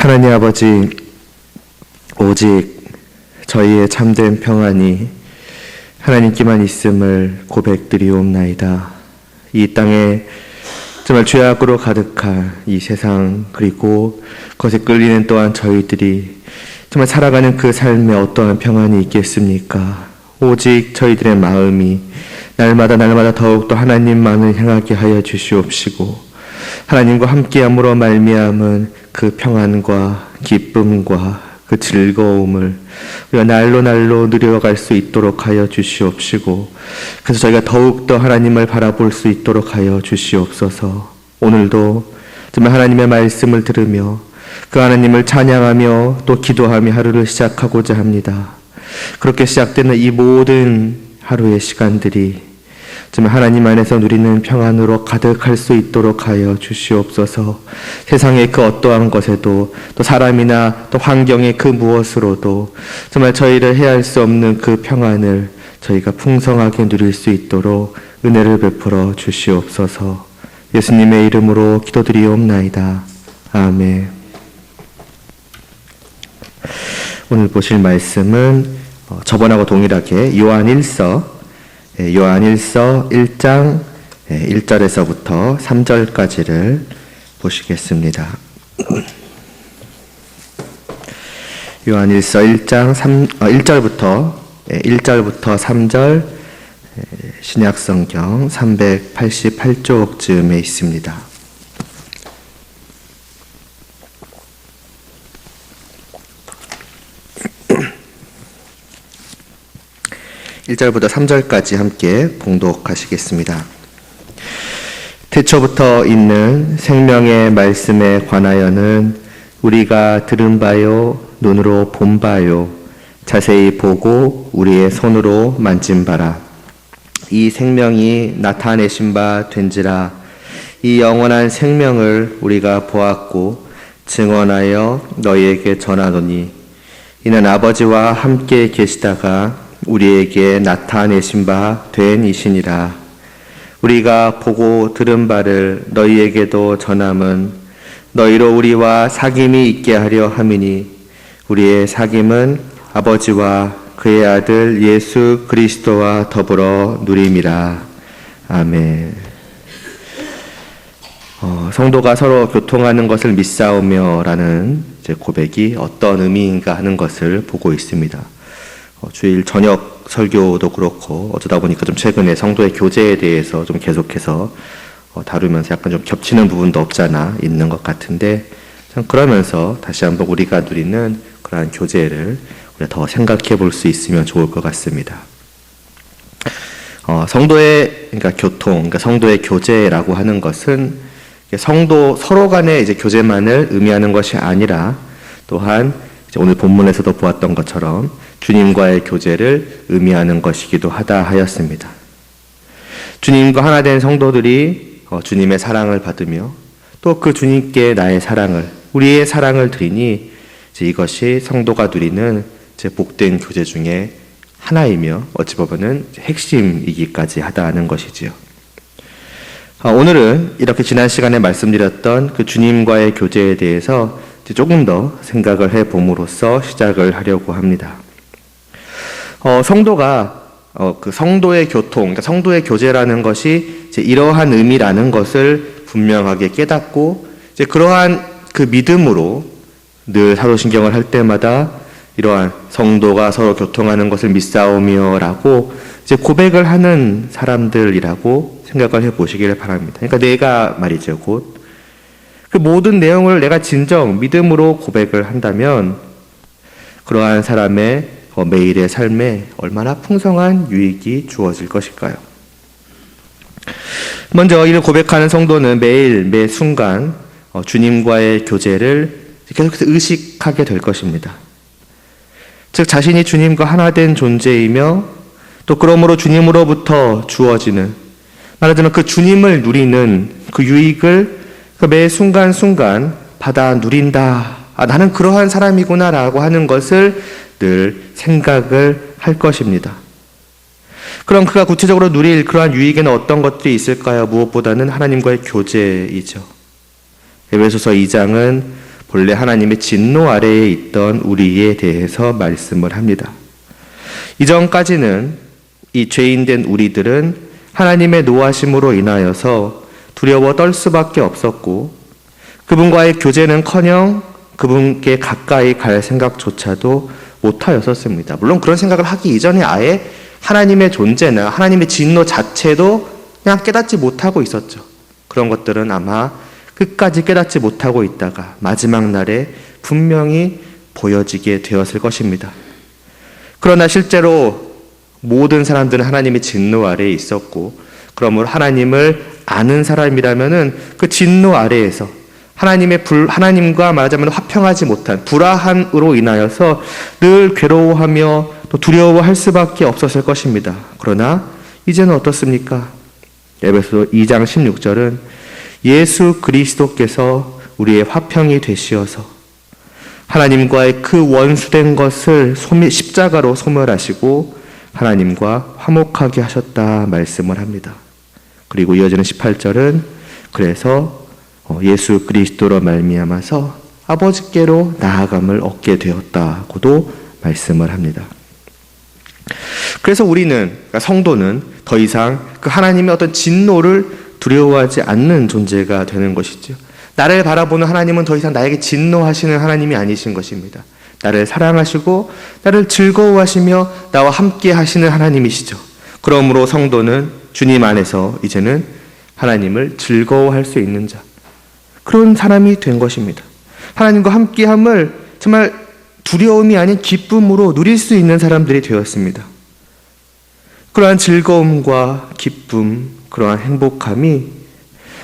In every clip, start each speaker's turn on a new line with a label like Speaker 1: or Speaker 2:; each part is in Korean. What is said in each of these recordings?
Speaker 1: 하나님 아버지, 오직 저희의 참된 평안이 하나님께만 있음을 고백드리옵나이다. 이 땅에 정말 죄악으로 가득한 이 세상, 그리고 그것에 끌리는 또한 저희들이 정말 살아가는 그 삶에 어떠한 평안이 있겠습니까? 오직 저희들의 마음이 날마다 더욱더 하나님만을 향하게 하여 주시옵시고, 하나님과 함께함으로 말미암은 그 평안과 기쁨과 그 즐거움을 우리가 날로 누려갈 수 있도록 하여 주시옵시고, 그래서 저희가 더욱더 하나님을 바라볼 수 있도록 하여 주시옵소서. 오늘도 정말 하나님의 말씀을 들으며 그 하나님을 찬양하며 또 기도하며 하루를 시작하고자 합니다. 그렇게 시작되는 이 모든 하루의 시간들이 정말 하나님 안에서 누리는 평안으로 가득할 수 있도록 하여 주시옵소서. 세상의 그 어떠한 것에도, 또 사람이나 또 환경의 그 무엇으로도 정말 저희를 해할 수 없는 그 평안을 저희가 풍성하게 누릴 수 있도록 은혜를 베풀어 주시옵소서. 예수님의 이름으로 기도드리옵나이다. 아멘. 오늘 보실 말씀은 저번하고 동일하게 요한일서 1장 1절에서부터 3절까지를 보시겠습니다. 요한일서 1절부터 3절, 신약성경 388쪽쯤에 있습니다. 1절부터 3절까지 함께 봉독하시겠습니다. 태초부터 있는 생명의 말씀에 관하여는 우리가 들은 바요, 눈으로 본 바요, 자세히 보고 우리의 손으로 만진 바라. 이 생명이 나타내신 바 된지라. 이 영원한 생명을 우리가 보았고 증언하여 너희에게 전하노니, 이는 아버지와 함께 계시다가 우리에게 나타내신 바 된 이시니라. 우리가 보고 들은 바를 너희에게도 전함은 너희로 우리와 사귐이 있게 하려 함이니, 우리의 사귐은 아버지와 그의 아들 예수 그리스도와 더불어 누림이라. 아멘. 성도가 서로 교통하는 것을 믿사오며 라는 고백이 어떤 의미인가 하는 것을 보고 있습니다. 주일 저녁 설교도 그렇고 어쩌다 보니까 좀 최근에 성도의 교제에 대해서 좀 계속해서 다루면서 약간 좀 겹치는 부분도 없잖아 있는 것 같은데, 참 그러면서 다시 한번 우리가 누리는 그러한 교제를 우리가 더 생각해 볼 수 있으면 좋을 것 같습니다. 성도의 그러니까 성도의 교제라고 하는 것은 성도 서로 간의 이제 교제만을 의미하는 것이 아니라, 또한 이제 오늘 본문에서도 보았던 것처럼 주님과의 교제를 의미하는 것이기도 하다 하였습니다. 주님과 하나 된 성도들이 주님의 사랑을 받으며 또 그 주님께 나의 사랑을, 우리의 사랑을 드리니 이제 이것이 성도가 누리는 이제 복된 교제 중에 하나이며 어찌 보면은 핵심이기까지 하다 하는 것이지요. 오늘은 이렇게 지난 시간에 말씀드렸던 그 주님과의 교제에 대해서 조금 더 생각을 해봄으로써 시작을 하려고 합니다. 성도가 그 성도의 교통, 그러니까 성도의 교제라는 것이 이제 이러한 의미라는 것을 분명하게 깨닫고, 이제 그러한 그 믿음으로 늘 사도신경을 할 때마다 이러한 성도가 서로 교통하는 것을 믿사오며라고 이제 고백을 하는 사람들이라고 생각을 해보시기를 바랍니다. 그러니까 내가 말이죠, 곧 그 모든 내용을 내가 진정 믿음으로 고백을 한다면 그러한 사람의 매일의 삶에 얼마나 풍성한 유익이 주어질 것일까요? 먼저 이를 고백하는 성도는 매일 매 순간 주님과의 교제를 계속해서 의식하게 될 것입니다. 즉 자신이 주님과 하나 된 존재이며, 또 그러므로 주님으로부터 주어지는, 말하자면 그 주님을 누리는 그 유익을 매 순간순간 받아 누린다. 나는 그러한 사람이구나라고 하는 것을 늘 생각을 할 것입니다. 그럼 그가 구체적으로 누릴 그러한 유익에는 어떤 것들이 있을까요? 무엇보다는 하나님과의 교제이죠. 에베소서 2장은 본래 하나님의 진노 아래에 있던 우리에 대해서 말씀을 합니다. 이전까지는 이 죄인된 우리들은 하나님의 노하심으로 인하여서 두려워 떨 수밖에 없었고, 그분과의 교제는커녕 그분께 가까이 갈 생각조차도 못하였었습니다. 물론 그런 생각을 하기 이전에 아예 하나님의 존재나 하나님의 진노 자체도 그냥 깨닫지 못하고 있었죠. 그런 것들은 아마 끝까지 깨닫지 못하고 있다가 마지막 날에 분명히 보여지게 되었을 것입니다. 그러나 실제로 모든 사람들은 하나님의 진노 아래에 있었고, 그러므로 하나님을 아는 사람이라면은 그 진노 아래에서 하나님과 말하자면 화평하지 못한 불화함으로 인하여서 늘 괴로워하며 또 두려워할 수밖에 없었을 것입니다. 그러나 이제는 어떻습니까? 에베소 2장 16절은 예수 그리스도께서 우리의 화평이 되시어서 하나님과의 그 원수된 것을 십자가로 소멸하시고 하나님과 화목하게 하셨다 말씀을 합니다. 그리고 이어지는 18절은 그래서 예수 그리스도로 말미암아서 아버지께로 나아감을 얻게 되었다고도 말씀을 합니다. 그래서 우리는, 그러니까 성도는 더 이상 그 하나님의 어떤 진노를 두려워하지 않는 존재가 되는 것이죠. 나를 바라보는 하나님은 더 이상 나에게 진노하시는 하나님이 아니신 것입니다. 나를 사랑하시고 나를 즐거워하시며 나와 함께 하시는 하나님이시죠. 그러므로 성도는 주님 안에서 이제는 하나님을 즐거워할 수 있는 자, 그런 사람이 된 것입니다. 하나님과 함께함을 정말 두려움이 아닌 기쁨으로 누릴 수 있는 사람들이 되었습니다. 그러한 즐거움과 기쁨, 그러한 행복함이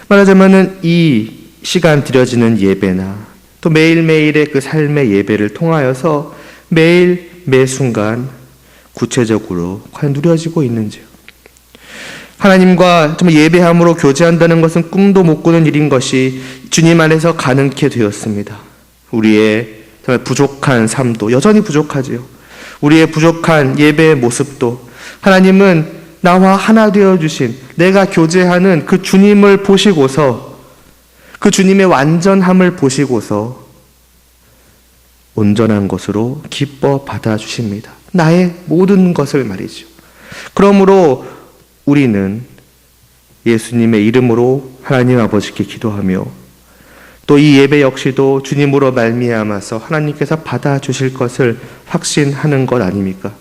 Speaker 1: 말하자면은 이 시간 드려지는 예배나 또 매일매일의 그 삶의 예배를 통하여서 매일 매 순간 구체적으로 과연 누려지고 있는지요. 하나님과 정말 예배함으로 교제한다는 것은 꿈도 못 꾸는 일인 것이 주님 안에서 가능케 되었습니다. 우리의 정말 부족한 삶도 여전히 부족하지요. 우리의 부족한 예배의 모습도 하나님은 나와 하나 되어주신 내가 교제하는 그 주님을 보시고서 그 주님의 완전함을 보시고서 온전한 것으로 기뻐 받아주십니다. 나의 모든 것을 말이죠. 그러므로 우리는 예수님의 이름으로 하나님 아버지께 기도하며 또 이 예배 역시도 주님으로 말미암아서 하나님께서 받아주실 것을 확신하는 것 아닙니까?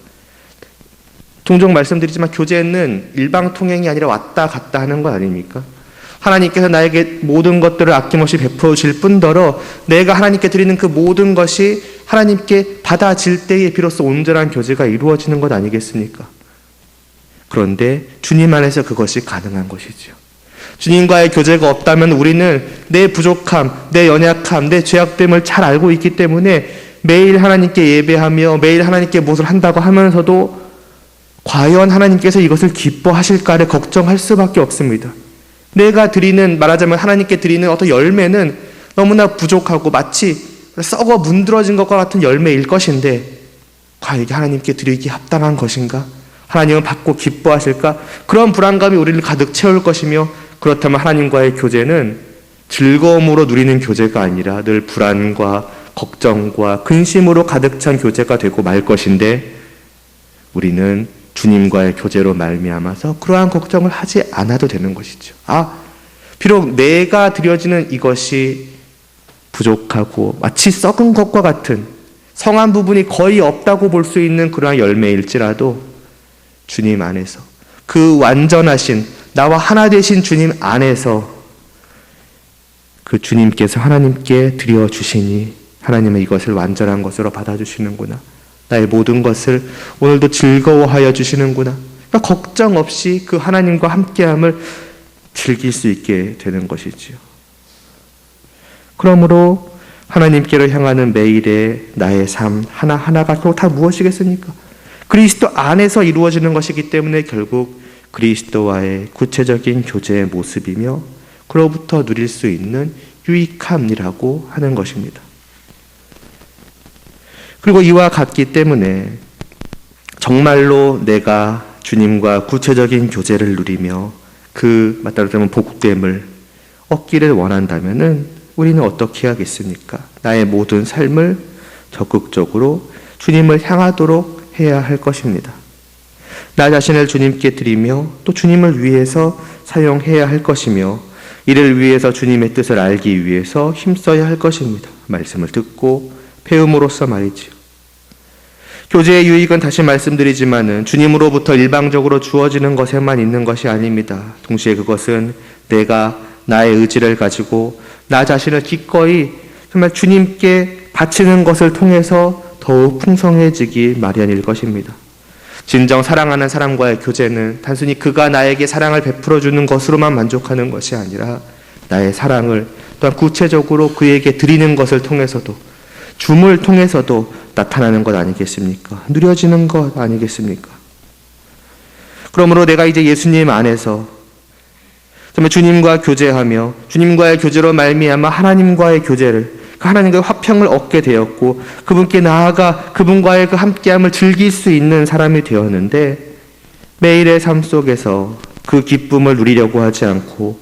Speaker 1: 종종 말씀드리지만 교제는 일방통행이 아니라 왔다 갔다 하는 것 아닙니까? 하나님께서 나에게 모든 것들을 아낌없이 베풀어 주실 뿐더러 내가 하나님께 드리는 그 모든 것이 하나님께 받아질 때에 비로소 온전한 교제가 이루어지는 것 아니겠습니까? 그런데 주님 안에서 그것이 가능한 것이죠. 주님과의 교제가 없다면 우리는 내 부족함, 내 연약함, 내 죄악됨을 잘 알고 있기 때문에 매일 하나님께 예배하며 매일 하나님께 무엇을 한다고 하면서도 과연 하나님께서 이것을 기뻐하실까를 걱정할 수밖에 없습니다. 내가 드리는, 말하자면 하나님께 드리는 어떤 열매는 너무나 부족하고 마치 썩어 문드러진 것과 같은 열매일 것인데 과연 이게 하나님께 드리기 합당한 것인가? 하나님은 받고 기뻐하실까? 그런 불안감이 우리를 가득 채울 것이며, 그렇다면 하나님과의 교제는 즐거움으로 누리는 교제가 아니라 늘 불안과 걱정과 근심으로 가득 찬 교제가 되고 말 것인데, 우리는 주님과의 교제로 말미암아서 그러한 걱정을 하지 않아도 되는 것이죠. 비록 내가 드려지는 이것이 부족하고 마치 썩은 것과 같은 성한 부분이 거의 없다고 볼 수 있는 그러한 열매일지라도 주님 안에서 그 완전하신 나와 하나 되신 주님 안에서 그 주님께서 하나님께 드려주시니 하나님은 이것을 완전한 것으로 받아주시는구나. 나의 모든 것을 오늘도 즐거워하여 주시는구나. 그러니까 걱정 없이 그 하나님과 함께함을 즐길 수 있게 되는 것이지요. 그러므로 하나님께로 향하는 매일의 나의 삶 하나하나가 또 다 무엇이겠습니까? 그리스도 안에서 이루어지는 것이기 때문에 결국 그리스도와의 구체적인 교제의 모습이며 그로부터 누릴 수 있는 유익함이라고 하는 것입니다. 그리고 이와 같기 때문에 정말로 내가 주님과 구체적인 교제를 누리며 그 말따르면 복됨을 얻기를 원한다면은 우리는 어떻게 하겠습니까? 나의 모든 삶을 적극적으로 주님을 향하도록 해야 할 것입니다. 나 자신을 주님께 드리며 또 주님을 위해서 사용해야 할 것이며 이를 위해서 주님의 뜻을 알기 위해서 힘써야 할 것입니다. 말씀을 듣고 배움으로써 말이지요. 교제의 유익은 다시 말씀드리지만은 주님으로부터 일방적으로 주어지는 것에만 있는 것이 아닙니다. 동시에 그것은 내가 나의 의지를 가지고 나 자신을 기꺼이 정말 주님께 바치는 것을 통해서 더욱 풍성해지기 마련일 것입니다. 진정 사랑하는 사람과의 교제는 단순히 그가 나에게 사랑을 베풀어 주는 것으로만 만족하는 것이 아니라 나의 사랑을 또한 구체적으로 그에게 드리는 것을 통해서도 줌을 통해서도 나타나는 것 아니겠습니까? 누려지는 것 아니겠습니까? 그러므로 내가 이제 예수님 안에서 정말 주님과 교제하며 주님과의 교제로 말미암아 하나님과의 교제를 그 하나님과의 화평을 얻게 되었고 그분께 나아가 그분과의 그 함께함을 즐길 수 있는 사람이 되었는데 매일의 삶 속에서 그 기쁨을 누리려고 하지 않고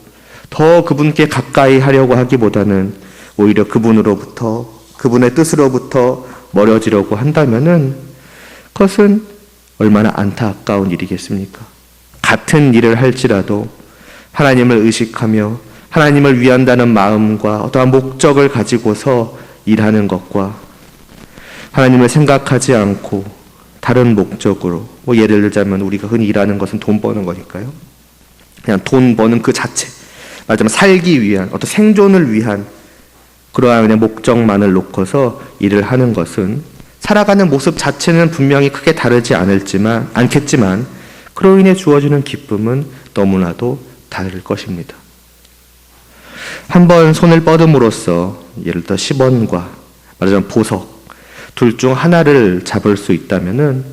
Speaker 1: 더 그분께 가까이 하려고 하기보다는 오히려 그분으로부터 그분의 뜻으로부터 멀어지려고 한다면은 그것은 얼마나 안타까운 일이겠습니까? 같은 일을 할지라도 하나님을 의식하며 하나님을 위한다는 마음과 어떠한 목적을 가지고서 일하는 것과 하나님을 생각하지 않고 다른 목적으로 예를 들자면 우리가 흔히 일하는 것은 돈 버는 거니까요. 그냥 돈 버는 그 자체 말하자면 살기 위한 어떤 생존을 위한 그러한 그냥 목적만을 놓고서 일을 하는 것은 살아가는 모습 자체는 분명히 크게 다르지 않겠지만 그로 인해 주어지는 기쁨은 너무나도 다를 것입니다. 한번 손을 뻗음으로써 예를 들어 10원과 말하자면 보석 둘 중 하나를 잡을 수 있다면은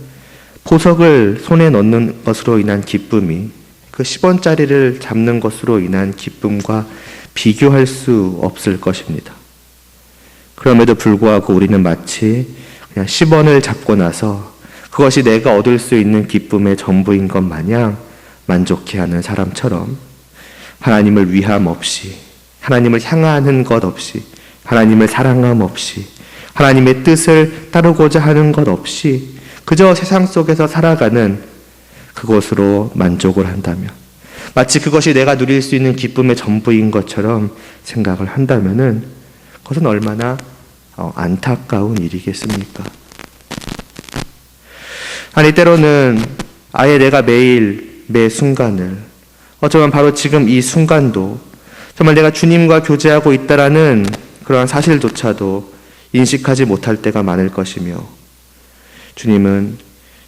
Speaker 1: 보석을 손에 넣는 것으로 인한 기쁨이 그 10원짜리를 잡는 것으로 인한 기쁨과 비교할 수 없을 것입니다. 그럼에도 불구하고 우리는 마치 그냥 10원을 잡고 나서 그것이 내가 얻을 수 있는 기쁨의 전부인 것 마냥 만족해하는 사람처럼 하나님을 위함 없이 하나님을 향하는 것 없이 하나님을 사랑함 없이 하나님의 뜻을 따르고자 하는 것 없이 그저 세상 속에서 살아가는 그것으로 만족을 한다면 마치 그것이 내가 누릴 수 있는 기쁨의 전부인 것처럼 생각을 한다면은 그것은 얼마나 안타까운 일이겠습니까? 아니 때로는 아예 내가 매일 매 순간을 어쩌면 바로 지금 이 순간도 정말 내가 주님과 교제하고 있다라는 그러한 사실조차도 인식하지 못할 때가 많을 것이며 주님은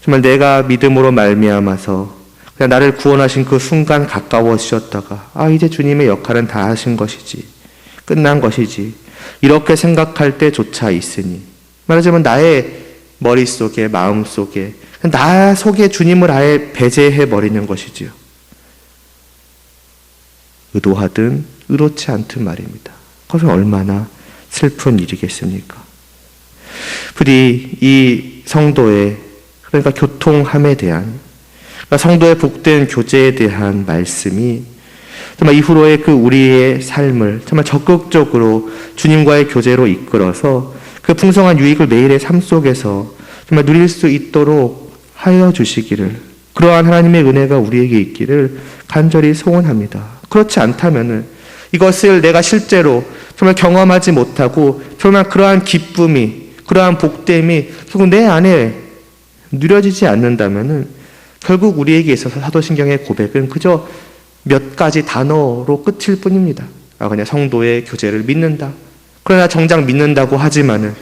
Speaker 1: 정말 내가 믿음으로 말미암아서 그냥 나를 구원하신 그 순간 가까워지셨다가 이제 주님의 역할은 다 하신 것이지 끝난 것이지 이렇게 생각할 때조차 있으니 말하자면 나의 머릿속에 마음속에 나 속에 주님을 아예 배제해버리는 것이지요. 의도하든 의도치 않든 말입니다. 그것은 얼마나 슬픈 일이겠습니까? 부디 이 성도의 그러니까 교통함에 대한 그러니까 성도의 복된 교제에 대한 말씀이 정말 이후로의 그 우리의 삶을 정말 적극적으로 주님과의 교제로 이끌어서 그 풍성한 유익을 매일의 삶 속에서 정말 누릴 수 있도록 하여 주시기를 그러한 하나님의 은혜가 우리에게 있기를 간절히 소원합니다. 그렇지 않다면은 이것을 내가 실제로 정말 경험하지 못하고 정말 그러한 기쁨이 그러한 복됨이 결국 내 안에 누려지지 않는다면은 결국 우리에게 있어서 사도신경의 고백은 그저 몇 가지 단어로 끝일 뿐입니다. 그냥 성도의 교제를 믿는다. 그러나 정작 믿는다고 하지만은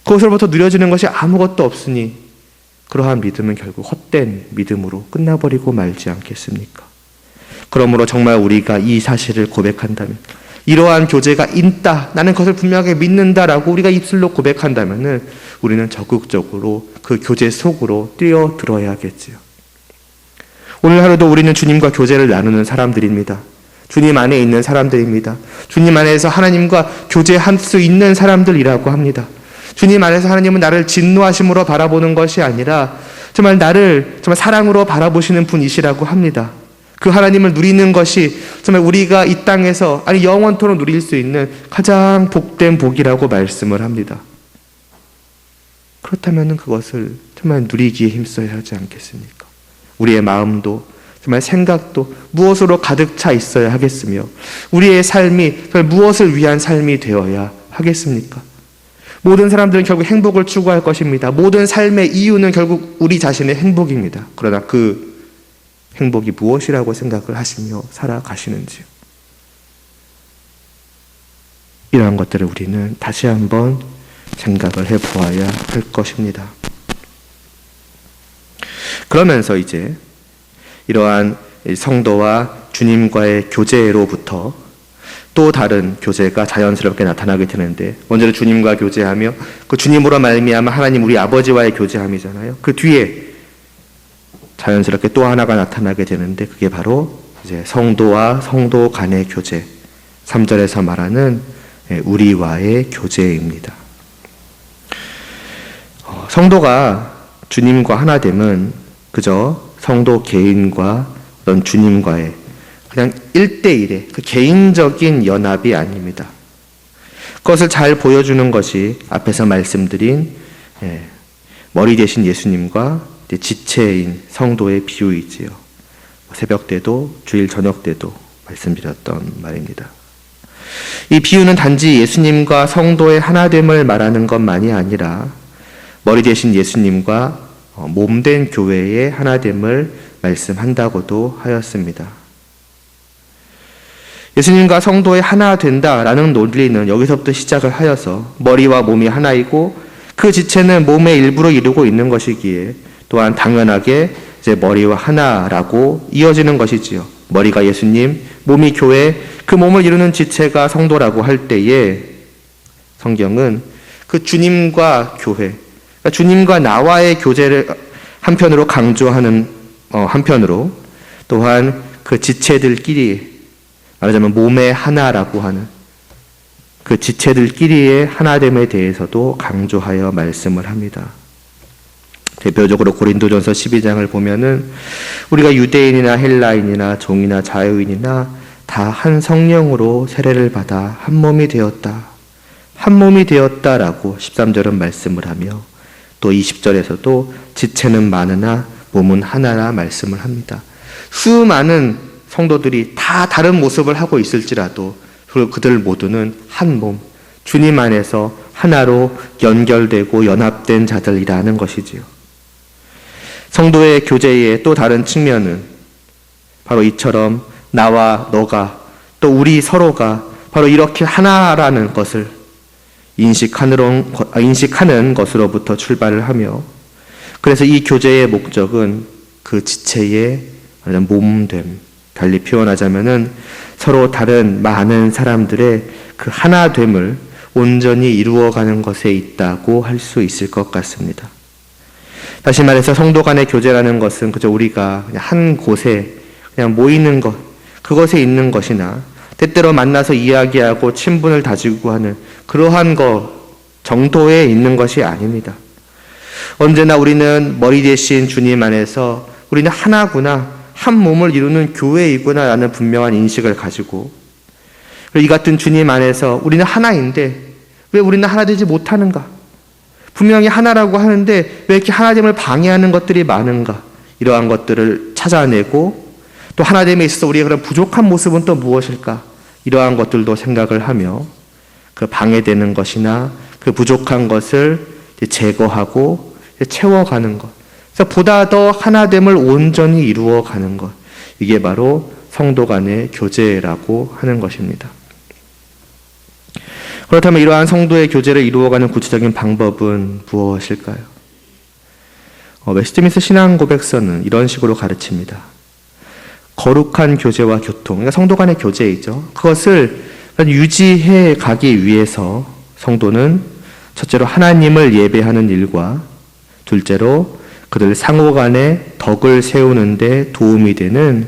Speaker 1: 그것으로부터 누려지는 것이 아무것도 없으니 그러한 믿음은 결국 헛된 믿음으로 끝나버리고 말지 않겠습니까? 그러므로 정말 우리가 이 사실을 고백한다면 이러한 교제가 있다. 나는 그것을 분명하게 믿는다라고 우리가 입술로 고백한다면은 우리는 적극적으로 그 교제 속으로 뛰어들어야겠지요. 오늘 하루도 우리는 주님과 교제를 나누는 사람들입니다. 주님 안에 있는 사람들입니다. 주님 안에서 하나님과 교제할 수 있는 사람들이라고 합니다. 주님 안에서 하나님은 나를 진노하심으로 바라보는 것이 아니라 정말 나를 정말 사랑으로 바라보시는 분이시라고 합니다. 그 하나님을 누리는 것이 정말 우리가 이 땅에서 아니 영원토록 누릴 수 있는 가장 복된 복이라고 말씀을 합니다. 그렇다면 그것을 정말 누리기에 힘써야 하지 않겠습니까? 우리의 마음도 정말 생각도 무엇으로 가득 차 있어야 하겠으며 우리의 삶이 정말 무엇을 위한 삶이 되어야 하겠습니까? 모든 사람들은 결국 행복을 추구할 것입니다. 모든 삶의 이유는 결국 우리 자신의 행복입니다. 그러나 그 행복이 무엇이라고 생각을 하시며 살아가시는지요. 이러한 것들을 우리는 다시 한번 생각을 해보아야 할 것입니다. 그러면서 이제 이러한 성도와 주님과의 교제로부터 또 다른 교제가 자연스럽게 나타나게 되는데, 먼저 주님과 교제하며 그 주님으로 말미암아 하나님 우리 아버지와의 교제함이잖아요. 그 뒤에 자연스럽게 또 하나가 나타나게 되는데, 그게 바로 이제 성도와 성도 간의 교제, 3절에서 말하는 우리와의 교제입니다. 성도가 주님과 하나됨은 그저 성도 개인과 어떤 주님과의 그냥 1대1의 그 개인적인 연합이 아닙니다. 그것을 잘 보여주는 것이 앞에서 말씀드린 머리 대신 예수님과 지체인 성도의 비유이지요. 새벽 때도 주일 저녁 때도 말씀드렸던 말입니다. 이 비유는 단지 예수님과 성도의 하나됨을 말하는 것만이 아니라 머리 대신 예수님과 몸된 교회의 하나됨을 말씀한다고도 하였습니다. 예수님과 성도의 하나 된다라는 논리는 여기서부터 시작을 하여서 머리와 몸이 하나이고 그 지체는 몸의 일부로 이루고 있는 것이기에 또한 당연하게 이제 머리와 하나라고 이어지는 것이지요. 머리가 예수님, 몸이 교회, 그 몸을 이루는 지체가 성도라고 할 때에 성경은 그 주님과 교회, 그러니까 주님과 나와의 교제를 한편으로 강조하는 한편으로 또한 그 지체들끼리 말하자면 몸의 하나라고 하는 그 지체들끼리의 하나됨에 대해서도 강조하여 말씀을 합니다. 대표적으로 고린도전서 12장을 보면은 우리가 유대인이나 헬라인이나 종이나 자유인이나 다 한 성령으로 세례를 받아 한 몸이 되었다. 한 몸이 되었다라고 13절은 말씀을 하며 또 20절에서도 지체는 많으나 몸은 하나라 말씀을 합니다. 수많은 성도들이 다 다른 모습을 하고 있을지라도 그들 모두는 한 몸, 주님 안에서 하나로 연결되고 연합된 자들이라는 것이지요. 성도의 교제의 또 다른 측면은 바로 이처럼 나와 너가 또 우리 서로가 바로 이렇게 하나라는 것을 인식하는 것으로부터 출발을 하며, 그래서 이 교제의 목적은 그 지체의 몸됨, 달리 표현하자면은 서로 다른 많은 사람들의 그 하나됨을 온전히 이루어가는 것에 있다고 할 수 있을 것 같습니다. 다시 말해서 성도 간의 교제라는 것은 그저 우리가 그냥 한 곳에 그냥 모이는 것, 그것에 있는 것이나 때때로 만나서 이야기하고 친분을 다지고 하는 그러한 것 정도에 있는 것이 아닙니다. 언제나 우리는 머리 대신 주님 안에서 우리는 하나구나, 한 몸을 이루는 교회이구나 라는 분명한 인식을 가지고, 이 같은 주님 안에서 우리는 하나인데 왜 우리는 하나 되지 못하는가? 분명히 하나라고 하는데 왜 이렇게 하나됨을 방해하는 것들이 많은가? 이러한 것들을 찾아내고 또 하나됨에 있어서 우리의 그런 부족한 모습은 또 무엇일까? 이러한 것들도 생각을 하며 그 방해되는 것이나 그 부족한 것을 제거하고 채워가는 것, 그래서 보다 더 하나됨을 온전히 이루어가는 것, 이게 바로 성도 간의 교제라고 하는 것입니다. 그렇다면 이러한 성도의 교제를 이루어가는 구체적인 방법은 무엇일까요? 웨스트민스터 신앙고백서는 이런 식으로 가르칩니다. 거룩한 교제와 교통, 그러니까 성도 간의 교제이죠. 그것을 유지해 가기 위해서 성도는 첫째로 하나님을 예배하는 일과, 둘째로 그들 상호 간에 덕을 세우는 데 도움이 되는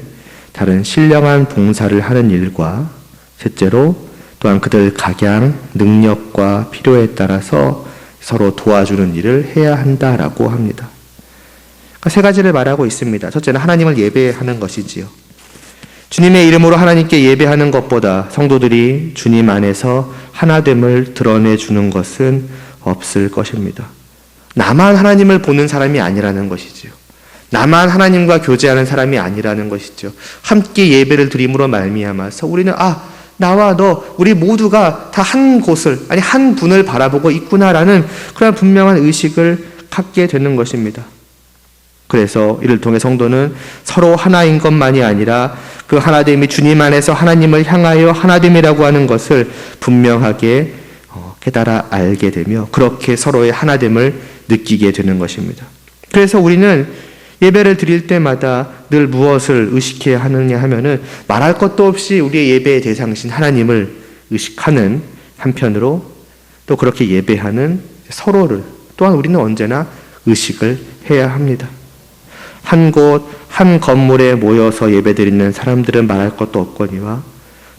Speaker 1: 다른 신령한 봉사를 하는 일과, 셋째로 또한 그들 각양, 능력과 필요에 따라서 서로 도와주는 일을 해야 한다라고 합니다. 그러니까 세 가지를 말하고 있습니다. 첫째는 하나님을 예배하는 것이지요. 주님의 이름으로 하나님께 예배하는 것보다 성도들이 주님 안에서 하나됨을 드러내주는 것은 없을 것입니다. 나만 하나님을 보는 사람이 아니라는 것이지요. 나만 하나님과 교제하는 사람이 아니라는 것이죠. 함께 예배를 드림으로 말미암아서 우리는 나와 너 우리 모두가 다 한 곳을 한 분을 바라보고 있구나라는 그런 분명한 의식을 갖게 되는 것입니다. 그래서 이를 통해 성도는 서로 하나인 것만이 아니라 그 하나됨이 주님 안에서 하나님을 향하여 하나됨이라고 하는 것을 분명하게 깨달아 알게 되며 그렇게 서로의 하나됨을 느끼게 되는 것입니다. 그래서 우리는 예배를 드릴 때마다 늘 무엇을 의식해야 하느냐 하면은 말할 것도 없이 우리의 예배의 대상이신 하나님을 의식하는 한편으로 또 그렇게 예배하는 서로를 또한 우리는 언제나 의식을 해야 합니다. 한 곳, 한 건물에 모여서 예배드리는 사람들은 말할 것도 없거니와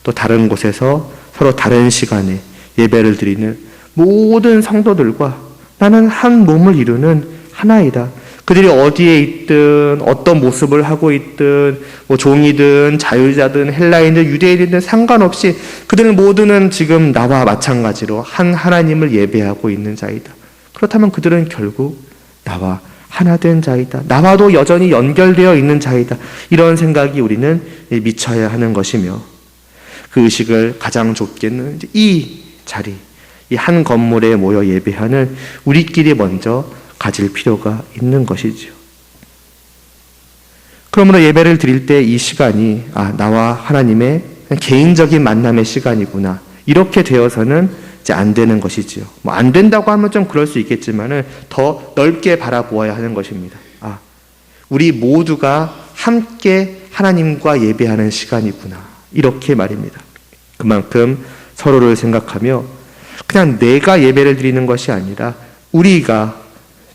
Speaker 1: 또 다른 곳에서 서로 다른 시간에 예배를 드리는 모든 성도들과 나는 한 몸을 이루는 하나이다. 그들이 어디에 있든 어떤 모습을 하고 있든 종이든 자유자든 헬라인든 유대인이든 상관없이 그들 모두는 지금 나와 마찬가지로 한 하나님을 예배하고 있는 자이다. 그렇다면 그들은 결국 나와 하나 된 자이다. 나와도 여전히 연결되어 있는 자이다. 이런 생각이 우리는 미쳐야 하는 것이며 그 의식을 가장 좁게는 이 자리, 이 한 건물에 모여 예배하는 우리끼리 먼저 가질 필요가 있는 것이지요. 그러므로 예배를 드릴 때 이 시간이 나와 하나님의 개인적인 만남의 시간이구나. 이렇게 되어서는 이제 안 되는 것이지요. 안 된다고 하면 좀 그럴 수 있겠지만은 더 넓게 바라보아야 하는 것입니다. 우리 모두가 함께 하나님과 예배하는 시간이구나. 이렇게 말입니다. 그만큼 서로를 생각하며 그냥 내가 예배를 드리는 것이 아니라 우리가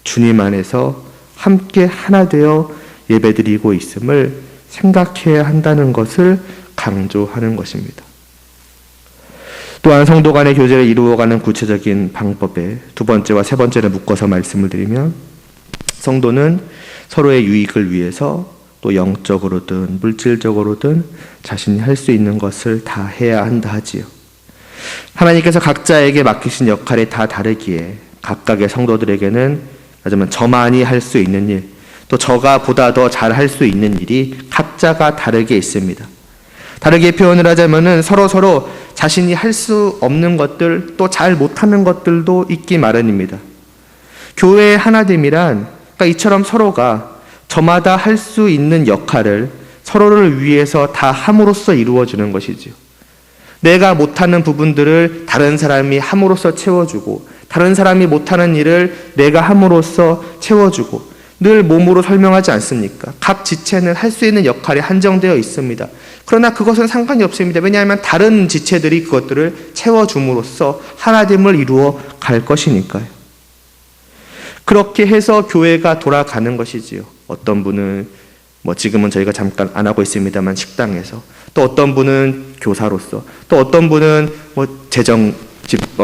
Speaker 1: 주님 안에서 함께 하나 되어 예배드리고 있음을 생각해야 한다는 것을 강조하는 것입니다. 또한 성도 간의 교제를 이루어가는 구체적인 방법에 두 번째와 세 번째를 묶어서 말씀을 드리면 성도는 서로의 유익을 위해서 또 영적으로든 물질적으로든 자신이 할 수 있는 것을 다 해야 한다 하지요. 하나님께서 각자에게 맡기신 역할이 다 다르기에 각각의 성도들에게는 하지만 저만이 할 수 있는 일, 또 저가 보다 더 잘 할 수 있는 일이 각자가 다르게 있습니다. 다르게 표현을 하자면은 서로 자신이 할 수 없는 것들, 또 잘 못하는 것들도 있기 마련입니다. 교회의 하나됨이란 이처럼 서로가 저마다 할 수 있는 역할을 서로를 위해서 다 함으로써 이루어지는 것이지요. 내가 못하는 부분들을 다른 사람이 함으로써 채워주고 다른 사람이 못하는 일을 내가 함으로써 채워주고 늘 몸으로 설명하지 않습니까? 각 지체는 할 수 있는 역할이 한정되어 있습니다. 그러나 그것은 상관이 없습니다. 왜냐하면 다른 지체들이 그것들을 채워줌으로써 하나됨을 이루어 갈 것이니까요. 그렇게 해서 교회가 돌아가는 것이지요. 어떤 분은 지금은 저희가 잠깐 안 하고 있습니다만 식당에서, 또 어떤 분은 교사로서, 또 어떤 분은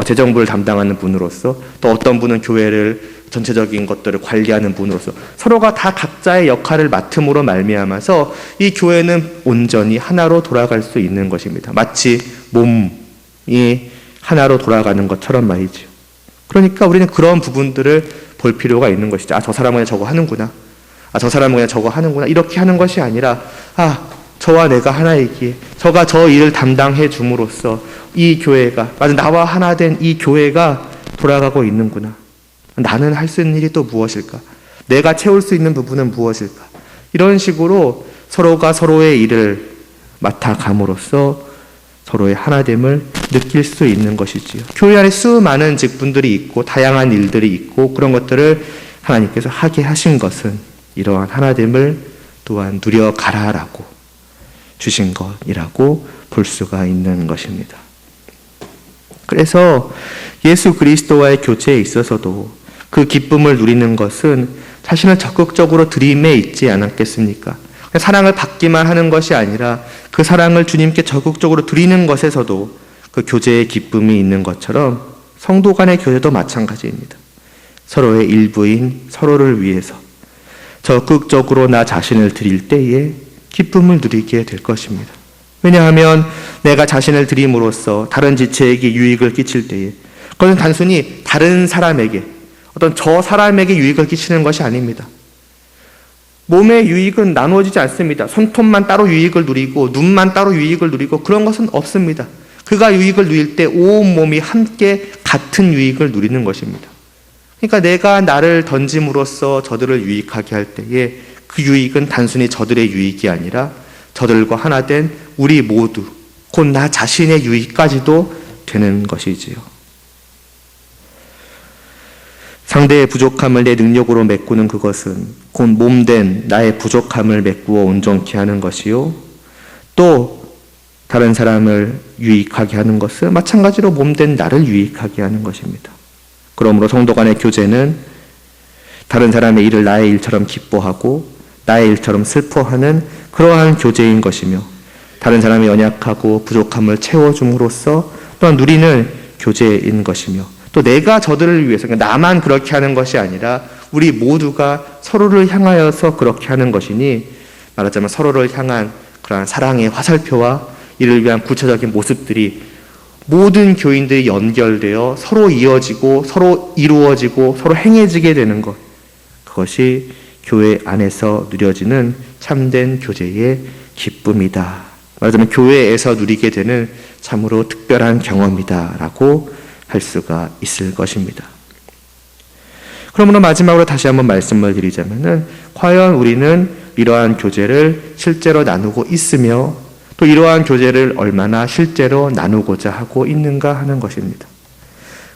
Speaker 1: 재정부를 담당하는 분으로서, 또 어떤 분은 교회를 전체적인 것들을 관리하는 분으로서 서로가 다 각자의 역할을 맡음으로 말미암아서 이 교회는 온전히 하나로 돌아갈 수 있는 것입니다. 마치 몸이 하나로 돌아가는 것처럼 말이죠. 그러니까 우리는 그런 부분들을 볼 필요가 있는 것이죠. 저 사람은 그냥 저거 하는구나. 저 사람은 그냥 저거 하는구나. 이렇게 하는 것이 아니라 저와 내가 하나이기에 저가 저 일을 담당해 줌으로써 이 교회가, 나와 하나 된 이 교회가 돌아가고 있는구나. 나는 할 수 있는 일이 또 무엇일까? 내가 채울 수 있는 부분은 무엇일까? 이런 식으로 서로가 서로의 일을 맡아감으로써 서로의 하나됨을 느낄 수 있는 것이지요. 교회 안에 수많은 직분들이 있고 다양한 일들이 있고 그런 것들을 하나님께서 하게 하신 것은 이러한 하나됨을 또한 누려가라라고 주신 것이라고 볼 수가 있는 것입니다. 그래서 예수 그리스도와의 교제에 있어서도 그 기쁨을 누리는 것은 자신을 적극적으로 드림에 있지 않았겠습니까? 사랑을 받기만 하는 것이 아니라 그 사랑을 주님께 적극적으로 드리는 것에서도 그 교제의 기쁨이 있는 것처럼 성도 간의 교제도 마찬가지입니다. 서로의 일부인 서로를 위해서 적극적으로 나 자신을 드릴 때에 기쁨을 누리게 될 것입니다. 왜냐하면 내가 자신을 드림으로써 다른 지체에게 유익을 끼칠 때에 그것은 단순히 다른 사람에게, 어떤 저 사람에게 유익을 끼치는 것이 아닙니다. 몸의 유익은 나누어지지 않습니다. 손톱만 따로 유익을 누리고 눈만 따로 유익을 누리고 그런 것은 없습니다. 그가 유익을 누릴 때 온 몸이 함께 같은 유익을 누리는 것입니다. 그러니까 내가 나를 던짐으로써 저들을 유익하게 할 때에 그 유익은 단순히 저들의 유익이 아니라 저들과 하나 된 우리 모두, 곧 나 자신의 유익까지도 되는 것이지요. 상대의 부족함을 내 능력으로 메꾸는 그것은 곧 몸된 나의 부족함을 메꾸어 온전케 하는 것이요, 또 다른 사람을 유익하게 하는 것은 마찬가지로 몸된 나를 유익하게 하는 것입니다. 그러므로 성도 간의 교제는 다른 사람의 일을 나의 일처럼 기뻐하고 나의 일처럼 슬퍼하는 그러한 교제인 것이며, 다른 사람의 연약하고 부족함을 채워줌으로써 또한 누리는 교제인 것이며, 또 내가 저들을 위해서, 그러니까 나만 그렇게 하는 것이 아니라 우리 모두가 서로를 향하여서 그렇게 하는 것이니, 말하자면 서로를 향한 그러한 사랑의 화살표와 이를 위한 구체적인 모습들이 모든 교인들이 연결되어 서로 이어지고 서로 이루어지고 서로 행해지게 되는 것, 그것이 교회 안에서 누려지는 참된 교제의 기쁨이다. 말하자면 교회에서 누리게 되는 참으로 특별한 경험이다라고 할 수가 있을 것입니다. 그러므로 마지막으로 다시 한번 말씀을 드리자면은, 과연 우리는 이러한 교제를 실제로 나누고 있으며 또 이러한 교제를 얼마나 실제로 나누고자 하고 있는가 하는 것입니다.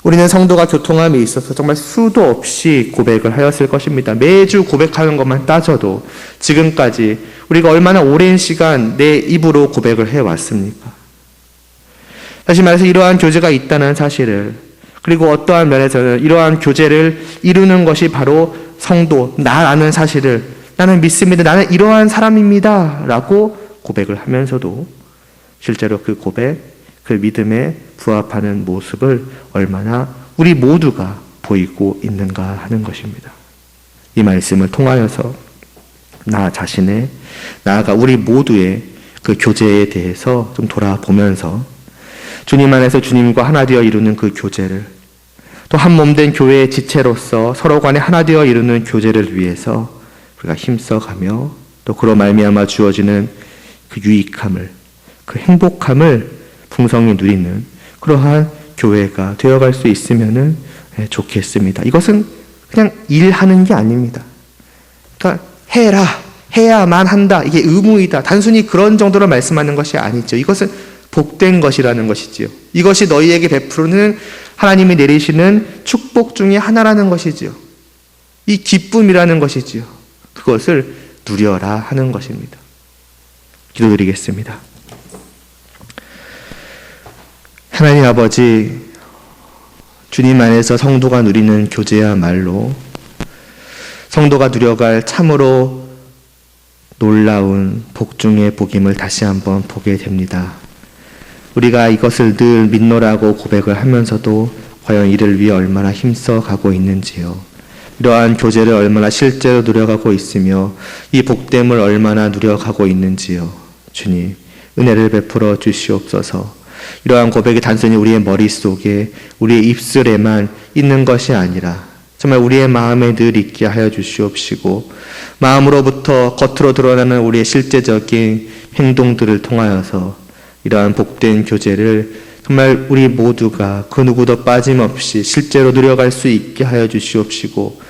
Speaker 1: 우리는 성도가 교통함에 있어서 정말 수도 없이 고백을 하였을 것입니다. 매주 고백하는 것만 따져도 지금까지 우리가 얼마나 오랜 시간 내 입으로 고백을 해왔습니까? 다시 말해서 이러한 교제가 있다는 사실을, 그리고 어떠한 면에서는 이러한 교제를 이루는 것이 바로 성도, 나라는 사실을 나는 믿습니다. 나는 이러한 사람입니다. 라고 고백을 하면서도 실제로 그 고백, 그 믿음에 부합하는 모습을 얼마나 우리 모두가 보이고 있는가 하는 것입니다. 이 말씀을 통하여서 나 자신의, 나아가 우리 모두의 그 교제에 대해서 좀 돌아보면서 주님 안에서 주님과 하나 되어 이루는 그 교제를, 또 한 몸된 교회의 지체로서 서로 간에 하나 되어 이루는 교제를 위해서 우리가 힘써가며, 또 그로 말미암아 주어지는 그 유익함을, 그 행복함을 풍성히 누리는 그러한 교회가 되어갈 수 있으면 좋겠습니다. 이것은 그냥 일하는 게 아닙니다. 그러니까 해라, 해야만 한다, 이게 의무이다, 단순히 그런 정도로 말씀하는 것이 아니죠. 이것은 복된 것이라는 것이지요. 이것이 너희에게 베푸는 하나님이 내리시는 축복 중에 하나라는 것이지요. 이 기쁨이라는 것이지요. 그것을 누려라 하는 것입니다. 기도드리겠습니다. 하나님 아버지, 주님 안에서 성도가 누리는 교제야말로 성도가 누려갈 참으로 놀라운 복 중의 복임을 다시 한번 보게 됩니다. 우리가 이것을 늘 믿노라고 고백을 하면서도 과연 이를 위해 얼마나 힘써 가고 있는지요. 이러한 교제를 얼마나 실제로 누려가고 있으며 이 복됨을 얼마나 누려가고 있는지요. 주님, 은혜를 베풀어 주시옵소서. 이러한 고백이 단순히 우리의 머릿속에, 우리의 입술에만 있는 것이 아니라 정말 우리의 마음에 늘 있게 하여 주시옵시고, 마음으로부터 겉으로 드러나는 우리의 실제적인 행동들을 통하여서 이러한 복된 교제를 정말 우리 모두가 그 누구도 빠짐없이 실제로 누려갈 수 있게 하여 주시옵시고,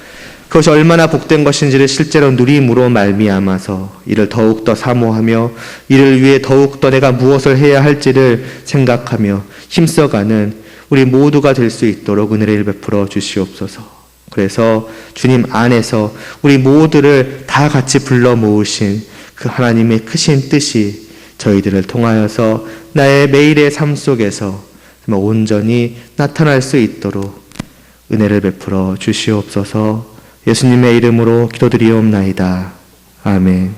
Speaker 1: 그것이 얼마나 복된 것인지를 실제로 누림으로 말미암아서 이를 더욱더 사모하며 이를 위해 더욱더 내가 무엇을 해야 할지를 생각하며 힘써가는 우리 모두가 될 수 있도록 은혜를 베풀어 주시옵소서. 그래서 주님 안에서 우리 모두를 다 같이 불러 모으신 그 하나님의 크신 뜻이 저희들을 통하여서 나의 매일의 삶 속에서 온전히 나타날 수 있도록 은혜를 베풀어 주시옵소서. 예수님의 이름으로 기도드리옵나이다. 아멘.